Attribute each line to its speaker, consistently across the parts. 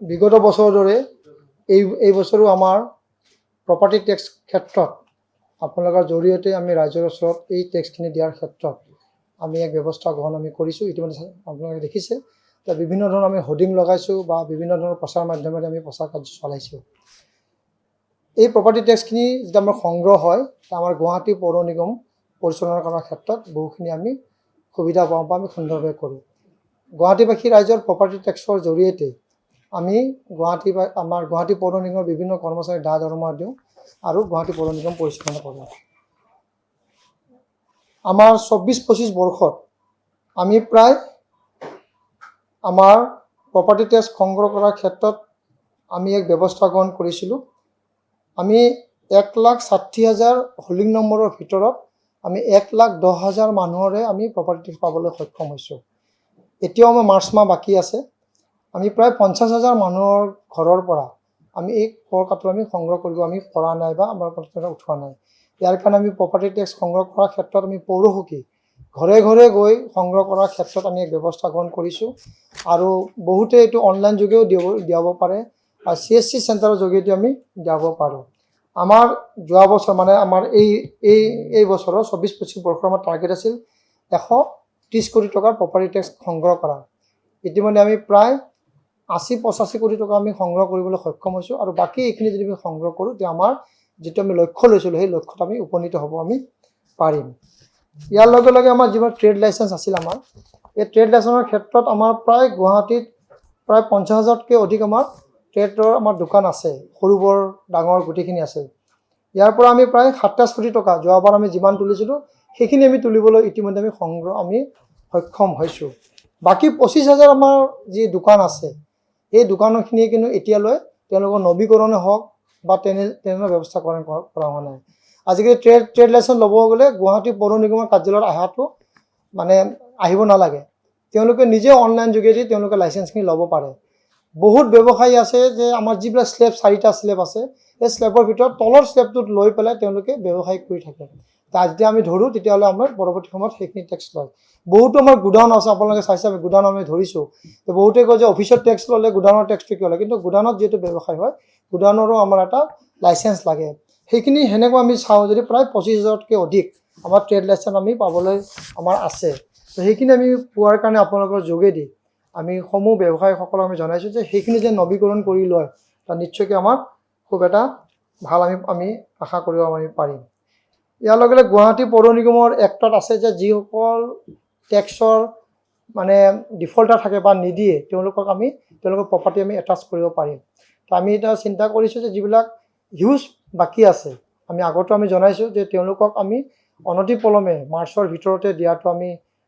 Speaker 1: বিগত বছৰৰ দৰে এই বছৰো আমাৰ প্ৰপাৰ্টি টেক্স ক্ষেত্ৰত আপোনালোকৰ জৰিয়তে আমি ৰাইজৰ ওচৰত এই টেক্সখিনি দিয়াৰ ক্ষেত্ৰত আমি এক ব্যৱস্থা গ্ৰহণ আমি কৰিছোঁ। ইতিমধ্যে আপোনালোকে দেখিছে যে বিভিন্ন ধৰণৰ আমি হোৰ্ডিং লগাইছোঁ বা বিভিন্ন ধৰণৰ প্ৰচাৰ মাধ্যমেৰে আমি প্ৰচাৰ কাৰ্য চলাইছোঁ। এই প্ৰপাৰ্টি টেক্সখিনি যেতিয়া আমাৰ সংগ্ৰহ হয়, আমাৰ গুৱাহাটী পৌৰ নিগম পৰিচালনা কৰাৰ ক্ষেত্ৰত বহুখিনি আমি সুবিধা পাওঁ বা আমি সুন্দৰভাৱে কৰোঁ। গুৱাহাটীবাসী ৰাইজৰ প্ৰপাৰ্টি টেক্সৰ জৰিয়তে আমি আমাৰ গুৱাহাটী পৌৰ নিগমৰ বিভিন্ন কৰ্মচাৰীক দৰমহা দিওঁ আৰু গুৱাহাটী পৌৰ নিগম পৰিচালনা কৰোঁ। আমাৰ 24-25 বৰ্ষত আমি প্ৰায় আমাৰ প্ৰপাৰ্টি টেক্স সংগ্ৰহ কৰাৰ ক্ষেত্ৰত আমি এক ব্যৱস্থা গ্ৰহণ কৰিছিলোঁ। আমি 1,60,000 হোল্ডিং নম্বৰৰ ভিতৰত আমি 1,10,000 মানুহৰে আমি প্ৰপাৰ্টি টেক্স পাবলৈ সক্ষম হৈছোঁ। এতিয়াও আমাৰ মাৰ্চ মাহ বাকী আছে। আমি প্ৰায় 50,000 মানুহৰ ঘৰৰ পৰা আমি এই কৰ কাটো আমি সংগ্ৰহ কৰিব আমি পৰা নাই বা আমাৰ উঠোৱা নাই। ইয়াৰ কাৰণে আমি প্ৰপাৰ্টি টেক্স সংগ্ৰহ কৰাৰ ক্ষেত্ৰত আমি পৌৰসখী ঘৰে ঘৰে গৈ সংগ্ৰহ কৰাৰ ক্ষেত্ৰত আমি এক ব্যৱস্থা গ্ৰহণ কৰিছোঁ আৰু বহুতে এইটো অনলাইন যোগেও দিয়াব পাৰে আৰু CSC চেণ্টাৰৰ যোগেদি আমি দিয়াব পাৰোঁ। আমাৰ যোৱা বছৰ মানে আমাৰ এই বছৰৰ 24-25 বৰ্ষৰ আমাৰ টাৰ্গেট আছিল 130 কোটি টকাৰ প্ৰপাৰ্টি টেক্স সংগ্ৰহ কৰা। ইতিমধ্যে আমি প্ৰায় 80-85 কোটি টকা আমি সংগ্ৰহ কৰিবলৈ সক্ষম হৈছোঁ আৰু বাকী এইখিনি যদি আমি সংগ্ৰহ কৰোঁ তেতিয়া আমাৰ যিটো আমি লক্ষ্য লৈছিলোঁ সেই লক্ষ্যত আমি উপনীত হ'ব আমি পাৰিম। ইয়াৰ লগে লগে আমাৰ যিবোৰ ট্ৰেড লাইচেঞ্চ আছিল এই ট্ৰেড লাইচেঞ্চৰ ক্ষেত্ৰত আমাৰ প্ৰায় গুৱাহাটীত প্ৰায় 50,000তকৈ অধিক আমাৰ ট্ৰেডৰ আমাৰ দোকান আছে, সৰু বৰ ডাঙৰ গোটেইখিনি আছে। ইয়াৰ পৰা আমি প্ৰায় 27 কোটি টকা যোৱাবাৰ আমি যিমান তুলিছিলোঁ সেইখিনি আমি তুলিবলৈ ইতিমধ্যে আমি সক্ষম হৈছোঁ। বাকী 25,000 আমাৰ যি দোকান আছে এই দোকানখিনি কিন্তু এতিয়ালৈ তেওঁলোকৰ নৱীকৰণে হওক বা তেনে ব্যৱস্থা কৰা হোৱা নাই। আজিকালি ট্ৰেড লাইচেঞ্চ ল'ব গ'লে গুৱাহাটী পৌৰ নিগমৰ কাৰ্যালয়ত আহিব নালাগে। তেওঁলোকে নিজে অনলাইন যোগেদি তেওঁলোকে লাইচেঞ্চখিনি ল'ব পাৰে। বহুত ব্যৱসায়ী আছে যে আমাৰ যিবিলাক স্লেব 4টা স্লেব আছে এই স্লেবৰ ভিতৰত তলৰ স্লেবটোত লৈ পেলাই তেওঁলোকে ব্যৱসায় কৰি থাকে। যেতিয়া আমি ধৰোঁ তেতিয়াহ'লে আমাৰ পৰৱৰ্তী সময়ত সেইখিনি টেক্স লয়। বহুতো আমাৰ গুডাউন আছে, আপোনালোকে চাইছে আমি গুডাউন আমি ধৰিছোঁ। বহুতে কয় যে অফিচত টেক্স ল'লে গুডাউনৰ টেক্সটো কিয় লয়, কিন্তু গুডাউনত যিহেতু ব্যৱসায় হয় গুডাউনৰো আমাৰ এটা লাইচেঞ্চ লাগে। সেইখিনি সেনেকৈ আমি চাওঁ যদি প্ৰায় 25,000তকৈ অধিক আমাৰ ট্ৰেড লাইচেঞ্চ আমি পাবলৈ আমাৰ আছে। তো সেইখিনি আমি পোৱাৰ কাৰণে আপোনালোকৰ যোগেদি আমি সমূহ ব্যৱসায়ীসকলক আমি জনাইছোঁ যে সেইখিনি যে নৱীকৰণ কৰি লয় তাত নিশ্চয়কৈ আমাৰ খুব এটা ভাল আমি আশা কৰিব আমি পাৰিম। ইয়াৰ লগে লগে গুৱাহাটী পৌৰ নিগমৰ এক্টত আছে যে যিসকল টেক্সৰ ডিফল্টাৰ থাকে বা নিদিয়ে তেওঁলোকৰ প্ৰপাৰ্টি আমি এটাচ কৰিব পাৰিম। তো আমি এতিয়া চিন্তা কৰিছোঁ যে যিবিলাক হিউজ বাকী আছে আমি আগতো আমি জনাইছোঁ যে তেওঁলোকক আমি অনতিপলমে মাৰ্চৰ ভিতৰতে দিয়াটো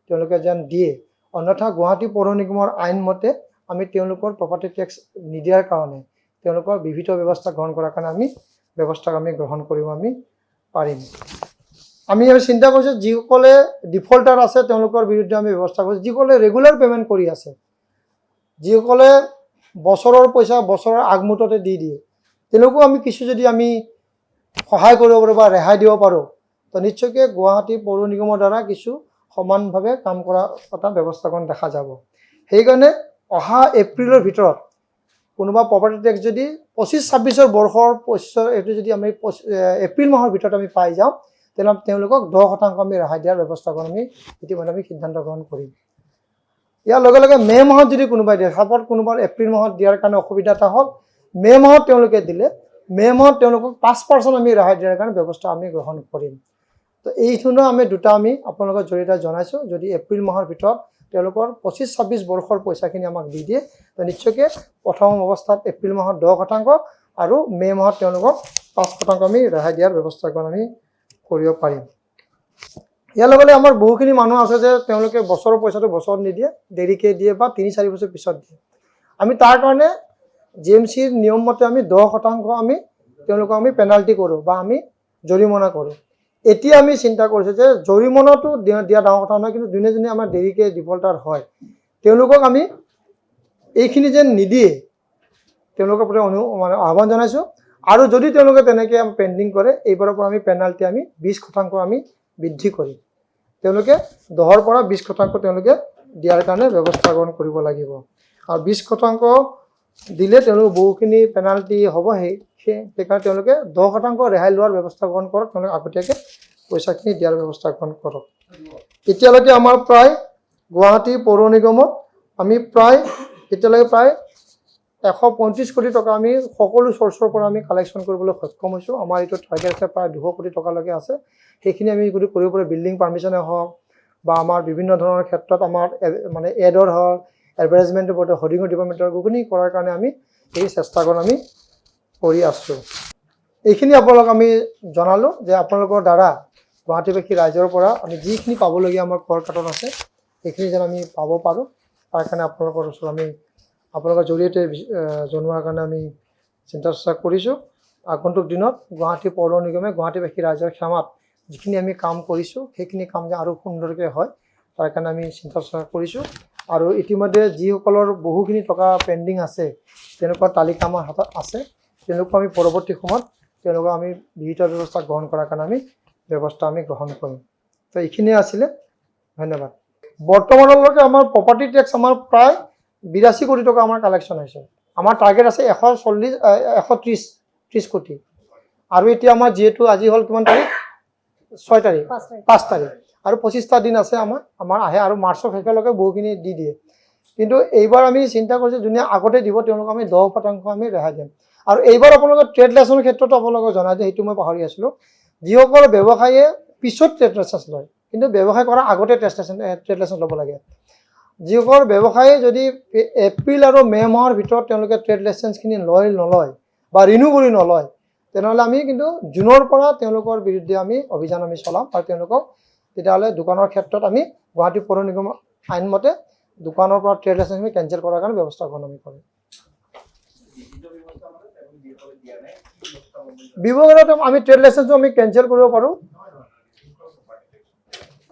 Speaker 1: তেওঁলোকে যেন দিয়ে। অন্যথা গুৱাহাটী পৌৰ নিগমৰ আইন মতে আমি তেওঁলোকৰ প্ৰপাৰ্টি টেক্স নিদিয়াৰ কাৰণে তেওঁলোকৰ বিহিত ব্যৱস্থা গ্ৰহণ কৰাৰ কাৰণে আমি গ্ৰহণ কৰিব আমি পাৰিম। আমি চিন্তা কৰিছোঁ যিসকলে ডিফল্টাৰ আছে তেওঁলোকৰ বিৰুদ্ধে আমি ব্যৱস্থা কৰিছোঁ। যিসকলে ৰেগুলাৰ পে'মেণ্ট কৰি আছে, যিসকলে বছৰৰ পইচা বছৰৰ আগমুহূৰ্ততে দি দিয়ে তেওঁলোকো আমি কিছু যদি আমি সহায় কৰিব পাৰোঁ বা ৰেহাই দিব পাৰোঁ তো নিশ্চয়কৈ গুৱাহাটী পৌৰ নিগমৰ দ্বাৰা কিছু সমানভাৱে কাম কৰা এটা ব্যৱস্থাপন দেখা যাব। সেইকাৰণে অহা এপ্ৰিলৰ ভিতৰত কোনোবা প্ৰপাৰ্টি টেক্স যদি 25-26 বৰ্ষৰ এইটো যদি আমি এপ্ৰিল মাহৰ ভিতৰত আমি পাই যাওঁ তেনেহ'লে তেওঁলোকক 10% আমি ৰেহাই দিয়াৰ ব্যৱস্থাপন ইতিমধ্যে আমি সিদ্ধান্ত গ্ৰহণ কৰিম। ইয়াৰ লগে লগে মে' মাহত যদি কোনোবাই দিয়ে, চাপত কোনোবাৰ এপ্ৰিল মাহত দিয়াৰ কাৰণে অসুবিধা এটা হ'ল, মে' মাহত তেওঁলোকে দিলে মে' মাহত তেওঁলোকক 5% আমি ৰেহাই দিয়াৰ কাৰণে ব্যৱস্থা আমি গ্ৰহণ কৰিম। তো এইধৰণৰ আমি দুটা আপোনালোকৰ জৰিয়তে জনাইছোঁ। যদি এপ্ৰিল মাহৰ ভিতৰত তেওঁলোকৰ 25-26 বৰ্ষৰ পইচাখিনি আমাক দি দিয়ে তো নিশ্চয়কৈ প্ৰথম অৱস্থাত এপ্ৰিল মাহত 10% আৰু মে' মাহত তেওঁলোকক 5% আমি ৰেহাই দিয়াৰ ব্যৱস্থাখন আমি কৰিব পাৰিম। ইয়াৰ লগে আমাৰ বহুখিনি মানুহ আছে যে তেওঁলোকে বছৰৰ পইচাটো বছৰত নিদিয়ে, দেৰিকৈ দিয়ে বা 3-4 বছৰ পিছত দিয়ে। আমি তাৰ কাৰণে GMCৰ নিয়ম মতে আমি 10% তেওঁলোকক আমি পেনাল্টি কৰোঁ বা আমি জৰিমনা কৰোঁ। এতিয়া আমি চিন্তা কৰিছোঁ যে জৰিমনাটো দিয়া ডাঙৰ কথা নহয়, কিন্তু যোনে আমাৰ দেৰিকৈ ডিফল্টাৰ হয় তেওঁলোকক আমি এইখিনি যেন নিদিয়ে তেওঁলোকৰ প্ৰতি আহ্বান জনাইছোঁ। আৰু যদি তেওঁলোকে তেনেকৈ পেণ্ডিং কৰে এইবাৰৰ পৰা আমি পেনাল্টি 20% আমি বৃদ্ধি কৰিম। তেওঁলোকে 10ৰ পৰা 20% তেওঁলোকে দিয়াৰ কাৰণে ব্যৱস্থা গ্ৰহণ কৰিব লাগিব। আৰু 20% দিলে তেওঁলোকে বহুখিনি পেনাল্টি হ'ব। সেইকাৰণে তেওঁলোকে 10% ৰেহাই লোৱাৰ ব্যৱস্থা গ্ৰহণ কৰক, তেওঁলোকে আগতীয়াকৈ পইচাখিনি দিয়াৰ ব্যৱস্থা গ্ৰহণ কৰক। এতিয়ালৈকে আমাৰ প্ৰায় গুৱাহাটী পৌৰ নিগমত আমি এতিয়ালৈকে প্ৰায় 135 কোটি টকা আমি সকলো চ'ৰ্চৰ পৰা আমি কালেকশ্যন কৰিবলৈ সক্ষম হৈছোঁ। আমাৰ এইটো টাৰ্গেট আছে প্ৰায় 200 কোটি টকালৈকে আছে। সেইখিনি আমি যদি কৰিব পাৰোঁ, বিল্ডিং পাৰ্মিশ্যনে হওক বা আমাৰ বিভিন্ন ধৰণৰ ক্ষেত্ৰত আমাৰ মানে এডৰ হওক, এডভাৰটাইজমেণ্টৰ ওপৰত হোৰ্ডিঙৰ ডিপাৰ্টমেণ্টৰ গোপনি কৰাৰ কাৰণে আমি এই চেষ্টাকৰণ আমি কৰি আছোঁ। এইখিনি আপোনালোক আমি জনালোঁ যে আপোনালোকৰ দ্বাৰা গুৱাহাটীবাসী ৰাইজৰ পৰা আমি যিখিনি পাবলগীয়া আমাৰ কৰ কাটন আছে সেইখিনি যেন আমি পাব পাৰোঁ, তাৰ কাৰণে আপোনালোকৰ ওচৰত আমি আপোনালোকৰ জৰিয়তে জনোৱাৰ কাৰণে আমি চিন্তা চৰ্চা কৰিছোঁ। আগন্তুক দিনত গুৱাহাটী পৌৰ নিগমে গুৱাহাটীবাসী ৰাইজৰ সেৱাত যিখিনি আমি কাম কৰিছোঁ সেইখিনি কাম যে আৰু সুন্দৰকৈ হয় তাৰ কাৰণে আমি চিন্তা চৰ্চা কৰিছোঁ। আৰু ইতিমধ্যে যিসকলৰ বহুখিনি টকা পেণ্ডিং আছে তেনেকুৱা তালিকা আমাৰ হাতত আছে, তেওঁলোকক আমি পৰৱৰ্তী সময়ত তেওঁলোকক আমি বিহিত ব্যৱস্থা গ্ৰহণ কৰাৰ কাৰণে আমি ব্যৱস্থা আমি গ্ৰহণ কৰিম। তো এইখিনিয়ে আছিলে, ধন্যবাদ। বৰ্তমানলৈকে আমাৰ প্ৰপাৰ্টি টেক্স আমাৰ প্ৰায় 82 কোটি টকা আমাৰ কালেকশ্যন হৈছে। আমাৰ টাৰ্গেট আছে 130 কোটি। আৰু এতিয়া আমাৰ যিহেতু আজি হ'ল কিমান তাৰিখ, 6 তাৰিখ, 5 তাৰিখ আৰু 25টা দিন আছে আমাৰ আহে, আৰু মাৰ্চৰ শেষলৈকে বহুখিনি দি দিয়ে। কিন্তু এইবাৰ আমি চিন্তা কৰিছোঁ যোনে আগতে দিব তেওঁলোকক আমি 10% আমি ৰেহাই দিম। আৰু এইবাৰ আপোনালোকৰ ট্ৰেড লাইচেন্সৰ ক্ষেত্ৰতো আপোনালোকক জনাই দিয়ে, সেইটো মই পাহৰি আছিলোঁ। যিসকল ব্যৱসায়ীয়ে পিছত ট্ৰেড লাইচেন্স লয়, কিন্তু ব্যৱসায় কৰাৰ আগতে ট্ৰেড লাইচেন্স ল'ব লাগে। যিসকল ব্যৱসায়ী যদি এপ্ৰিল আৰু মে' মাহৰ ভিতৰত তেওঁলোকে ট্ৰেড লাইচেন্সখিনি নলয় বা ৰিনিউ কৰি নলয়, তেনেহ'লে আমি কিন্তু জুনৰ পৰা তেওঁলোকৰ বিৰুদ্ধে আমি অভিযান আমি চলাম। আৰু তেওঁলোকক তেতিয়াহ'লে দোকানৰ ক্ষেত্ৰত আমি গুৱাহাটী পৌৰ নিগমৰ আইনমতে দোকানৰ পৰা ট্ৰেড লাইচেন্সখিনি কেঞ্চেল কৰাৰ কাৰণে ব্যৱস্থা গ্ৰহণ আমি কৰিম। ব্যৱসায়ত আমি ট্ৰেড লাইচেন্সটো আমি কেঞ্চেল কৰিব পাৰোঁ।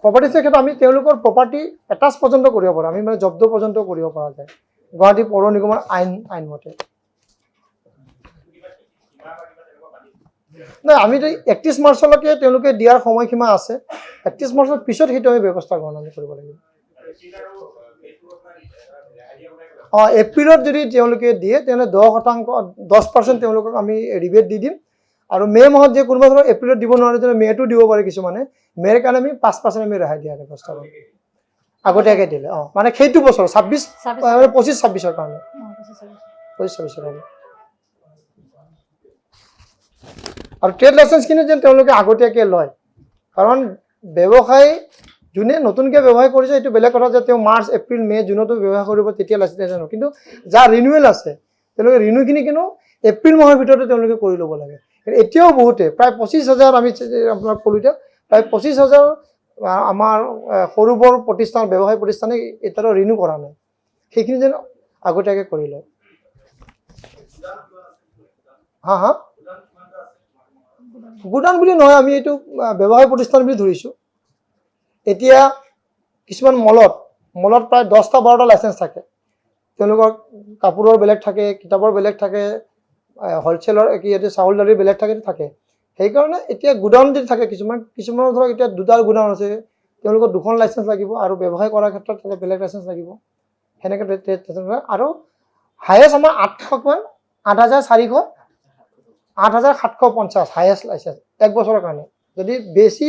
Speaker 1: প্ৰপাৰ্টি ক্ষেত্ৰত আমি তেওঁলোকৰ প্ৰপাৰ্টি এটাচ পৰ্যন্ত কৰিব পাৰোঁ, আমি মানে জব্দ পৰ্যন্ত কৰিব পৰা যায় গুৱাহাটী পৌৰ নিগমৰ আইনমতে। নাই, আমিতো 31 মাৰ্চলৈকে তেওঁলোকে দিয়াৰ সময়সীমা আছে। 31 মাৰ্চৰ পিছত সেইটো আমি ব্যৱস্থা গ্ৰহণ আমি কৰিব লাগিব। এপ্ৰিলত যদি তেওঁলোকে দিয়ে তেনেহ'লে 10% তেওঁলোকক আমি ৰিবেট দি দিম। আৰু মে' মাহত যে কোনোবা ধৰক এপ্ৰিলত দিব নোৱাৰে, তেনে মে'টো দিব পাৰে কিছুমানে, মে'ৰ কাৰণে আমি 5% আমি ৰেহাই দিয়াৰ ব্যৱস্থা কৰিম আগতীয়াকৈ দিলে। মানে সেইটো বছৰ 25-26ৰ কাৰণে, 25-26ৰ কাৰণে। আৰু ট্ৰেড লাইচেন্সখিনি যেন তেওঁলোকে আগতীয়াকৈ লয়, কাৰণ ব্যৱসায় যোনে নতুনকৈ ব্যৱসায় কৰিছে সেইটো বেলেগ কথা যে তেওঁ মাৰ্চ, এপ্ৰিল, মে', জুনতো ব্যৱসায় কৰিব, তেতিয়া লাইচেন্স। কিন্তু যাৰ ৰিনিউৱেল আছে তেওঁলোকে ৰিনিউখিনি কিন্তু এপ্ৰিল মাহৰ ভিতৰতে তেওঁলোকে কৰি ল'ব লাগে। এতিয়াও বহুতে প্ৰায় 25,000 আমি আপোনাক ক'লোঁ, এতিয়া প্ৰায় 25,000 আমাৰ সৰু বৰ প্ৰতিষ্ঠান, ব্যৱসায় প্ৰতিষ্ঠানে এতিয়াও ৰিনিউ কৰা নাই, সেইখিনি যেন আগতীয়াকৈ কৰি লয়। হা গোডাউন বুলি নহয়, আমি এইটো ব্যৱসায় প্ৰতিষ্ঠান বুলি ধৰিছোঁ। এতিয়া কিছুমান মলত প্ৰায় 10-12টা লাইচেন্স থাকে। তেওঁলোকৰ কাপোৰৰ বেলেগ থাকে, কিতাপৰ বেলেগ থাকে, হ'লচেলৰ চাউল দালিৰ বেলেগ থাকে। সেইকাৰণে এতিয়া গোডাউন যদি থাকে কিছুমানৰ ধৰক এতিয়া 2টা গোডাউন আছে, তেওঁলোকৰ 2খন লাইচেন্স লাগিব, আৰু ব্যৱসায় কৰাৰ ক্ষেত্ৰত বেলেগ লাইচেন্স লাগিব। সেনেকৈ আৰু হায়েষ্ট আমাৰ 8,750 হায়েষ্ট লাইচেন্স 1 বছৰৰ কাৰণে। যদি বেছি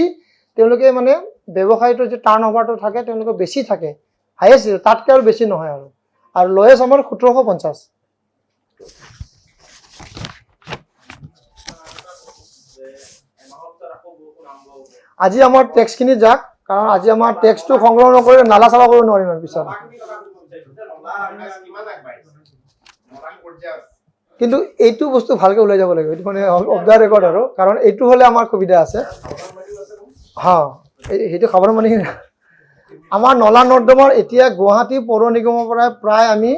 Speaker 1: তেওঁলোকে মানে ব্যৱসায়টো যে টাৰ্ণ অভাৰটো থাকে তেওঁলোকৰ বেছি থাকে, হায়েষ্ট তাতকৈ আৰু বেছি নহয়। আৰু লয়েষ্ট আমাৰ 1,750। আজি আমাৰ টেক্সখিনি যাক, কাৰণ আজি আমাৰ টেক্সটো সংগ্ৰহ নকৰিলে নালা চাফা কৰিব নোৱাৰিম আমি পিছত। কিন্তু এইটো বস্তু ভালকৈ ওলাই যাব লাগিব, এইটো মানে অফ দ্য ৰেকৰ্ড আৰু, কাৰণ এইটো হ'লে আমাৰ সুবিধা আছে। সেইটো খাবৰ মানে আমাৰ নলা নৰ্দমাৰ এতিয়া গুৱাহাটী পৌৰ নিগমৰ পৰা প্ৰায় আমি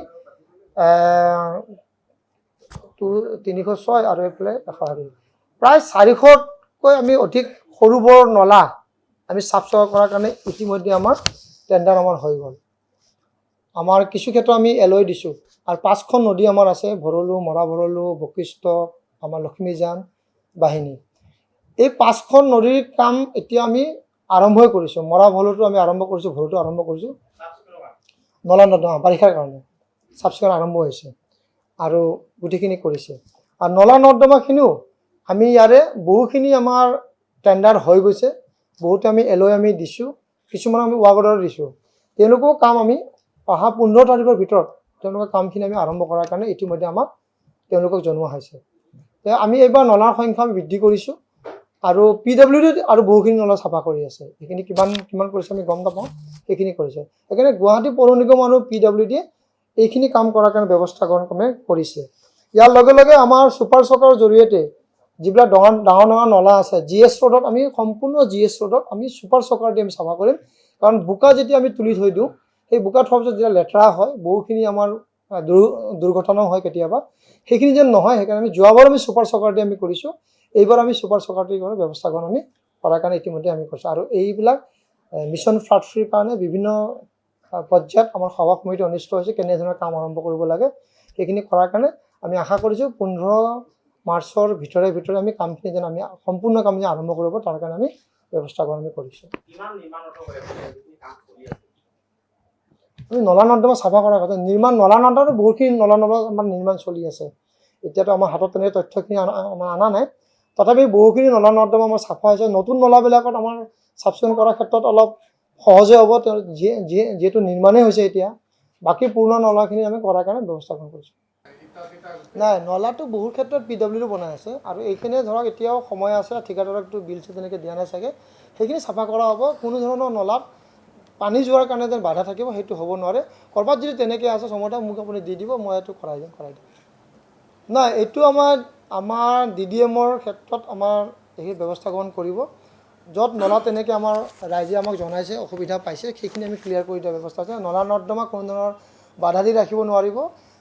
Speaker 1: 306 আৰু এইফালে 100 প্ৰায় 400তকৈ আমি অধিক সৰু বৰ নলা আমি চাফ চাফা কৰাৰ কাৰণে ইতিমধ্যে আমাৰ টেণ্ডাৰ আমাৰ হৈ গ'ল। আমাৰ কিছু ক্ষেত্ৰত আমি এল'ই দিছোঁ। আৰু 5খন নদী আমাৰ আছে, ভৰলু, মৰা ভৰলু, বশিষ্ঠ, আমাৰ লক্ষ্মীজান, বাহিনী। এই 5খন নদীৰ কাম এতিয়া আমি আৰম্ভই কৰিছোঁ। মৰা ভৰলুটো আমি আৰম্ভ কৰিছোঁ, ভৰলুটো আৰম্ভ কৰিছোঁ। নলা নৰ্দমা বাৰিষাৰ কাৰণে চাফ চিকুণ আৰম্ভ হৈছে। আৰু গোটেইখিনি কৰিছে। আৰু নলা নৰ্দমাখিনিও আমি ইয়াৰে বহুখিনি আমাৰ টেণ্ডাৰ হৈ গৈছে, বহুতে আমি LOI আমি দিছোঁ, কিছুমান আমি ৱাৰ্ক অৰ্ডাৰ দিছোঁ। তেওঁলোকৰ কাম আমি অহা 15 তাৰিখৰ ভিতৰত তেওঁলোকৰ কামখিনি আমি আৰম্ভ কৰাৰ কাৰণে ইতিমধ্যে আমাক তেওঁলোকক জনোৱা হৈছে। আমি এইবাৰ নলাৰ সংখ্যা আমি বৃদ্ধি কৰিছোঁ আৰু PWD আৰু বহুখিনি নলা চাফা কৰি আছে। সেইখিনি কিমান কৰিছে আমি গম নাপাওঁ, সেইখিনি কৰিছে। সেইকাৰণে গুৱাহাটী পৌৰ নিগম আৰু PWD এইখিনি কাম কৰাৰ কাৰণে ব্যৱস্থা গ্ৰহণ কৰিছে। ইয়াৰ লগে লগে আমাৰ ছুপাৰ চকাৰ জৰিয়তে যিবিলাক ডাঙৰ ডাঙৰ নলা আছে, GS ৰোডত আমি সম্পূৰ্ণ GS ৰোডত আমি ছুপাৰ চকাৰ দি আমি চাফা কৰিম। কাৰণ বোকা যেতিয়া আমি তুলি থৈ দিওঁ, সেই বোকা থোৱাৰ পিছত যেতিয়া লেতেৰা হয়, বহুখিনি আমাৰ দুৰ্ঘটনাও হয় কেতিয়াবা, সেইখিনি যেন নহয়। সেইকাৰণে আমি যোৱাবাৰ আমি ছুপাৰ চকাৰ দি আমি কৰিছোঁ, এইবাৰ আমি ছুপাৰ চকাৰ দি ব্যৱস্থা গ্ৰহণ আমি কৰাৰ কাৰণে ইতিমধ্যে আমি কৰিছোঁ। আৰু এইবিলাক মিছন ফ্লাড ফ্ৰীৰ কাৰণে বিভিন্ন পৰ্যায়ত আমাৰ সভা সমিতি অনুষ্ঠিত হৈছে, কেনেধৰণৰ কাম আৰম্ভ কৰিব লাগে সেইখিনি কৰাৰ কাৰণে আমি আশা কৰিছোঁ 15 মাৰ্চৰ ভিতৰে আমি কামখিনি যেন আমি সম্পূৰ্ণ কাম যেন আৰম্ভ কৰিব, তাৰ কাৰণে আমি ব্যৱস্থা গ্ৰহণ কৰিছোঁ। আমি নলা নৰ্দমা চাফা কৰাৰ কথা নলা নৰ্দমাটো বহুতখিনি নলা নৰ্দমা আমাৰ নিৰ্মাণ চলি আছে। এতিয়াতো আমাৰ হাতত তেনেকৈ তথ্যখিনি আমাৰ অনা নাই, তথাপি বহুখিনি নলা নৰ্দমা আমাৰ চাফা হৈছে। নতুন নলাবিলাকত আমাৰ চাফ চিকুণ কৰাৰ ক্ষেত্ৰত অলপ সহজে হ'ব, যিহেতু নিৰ্মাণেই হৈছে এতিয়া। বাকী পুৰণা নলাখিনি আমি কৰাৰ কাৰণে ব্যৱস্থা গ্ৰহণ কৰিছোঁ। নাই, নলাটো বহুত ক্ষেত্ৰত PWD বনাই আছে আৰু এইখিনিয়ে ধৰক এতিয়াও সময় আছে, ঠিকাদাৰকটো বিল চিল তেনেকৈ দিয়া নাই চাগে, সেইখিনি চাফা কৰা হ'ব। কোনো ধৰণৰ নলাত পানী যোৱাৰ কাৰণে যেন বাধা থাকিব সেইটো হ'ব নোৱাৰে। ক'ৰবাত যদি তেনেকৈ আছে সময় মোক আপুনি দি দিব, মই এইটো কৰাই দিম। নাই, এইটো আমাৰ DDMৰ ক্ষেত্ৰত আমাৰ এইখিনি ব্যৱস্থা গ্ৰহণ কৰিব। য'ত নলা তেনেকৈ আমাৰ ৰাইজে আমাক জনাইছে অসুবিধা পাইছে, সেইখিনি আমি ক্লিয়াৰ কৰি দিয়া ব্যৱস্থা আছে। নলা নৰ্দমা কোনো ধৰণৰ বাধা দি ৰাখিব নোৱাৰিব।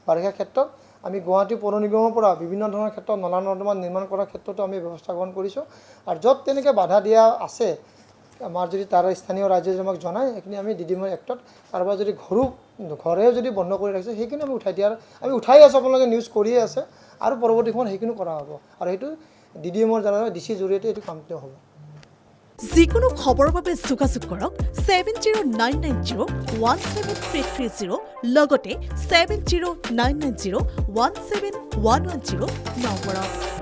Speaker 1: বাৰিষাৰ ক্ষেত্ৰত আমি গুৱাহাটী পৌৰ নিগমৰ পৰা বিভিন্ন ধৰণৰ ক্ষেত্ৰত নলা নৰ্দমা নিৰ্মাণ কৰাৰ ক্ষেত্ৰতো আমি ব্যৱস্থা গ্ৰহণ কৰিছোঁ। আৰু য'ত তেনেকৈ বাধা দিয়া আছে, আমাৰ যদি তাৰ স্থানীয় ৰাইজে আমাক জনায়, সেইখিনি আমি DDMৰ এক্টত কাৰোবাৰ যদি ঘৰে যদি বন্ধ কৰি ৰাখিছে, সেইখিনি আমি উঠাই আছোঁ। আপোনালোকে নিউজ কৰিয়ে আছে আৰু পৰৱৰ্তী সময়ত সেইখিনি কৰা হ'ব। আৰু সেইটো DDMৰ দ্বাৰা DC জৰিয়তে এইটো কামটো হ'ব।
Speaker 2: যিকোনো খবৰৰ বাবে যোগাযোগ কৰক 7099017330 লগতে 7099017110 নম্বৰত।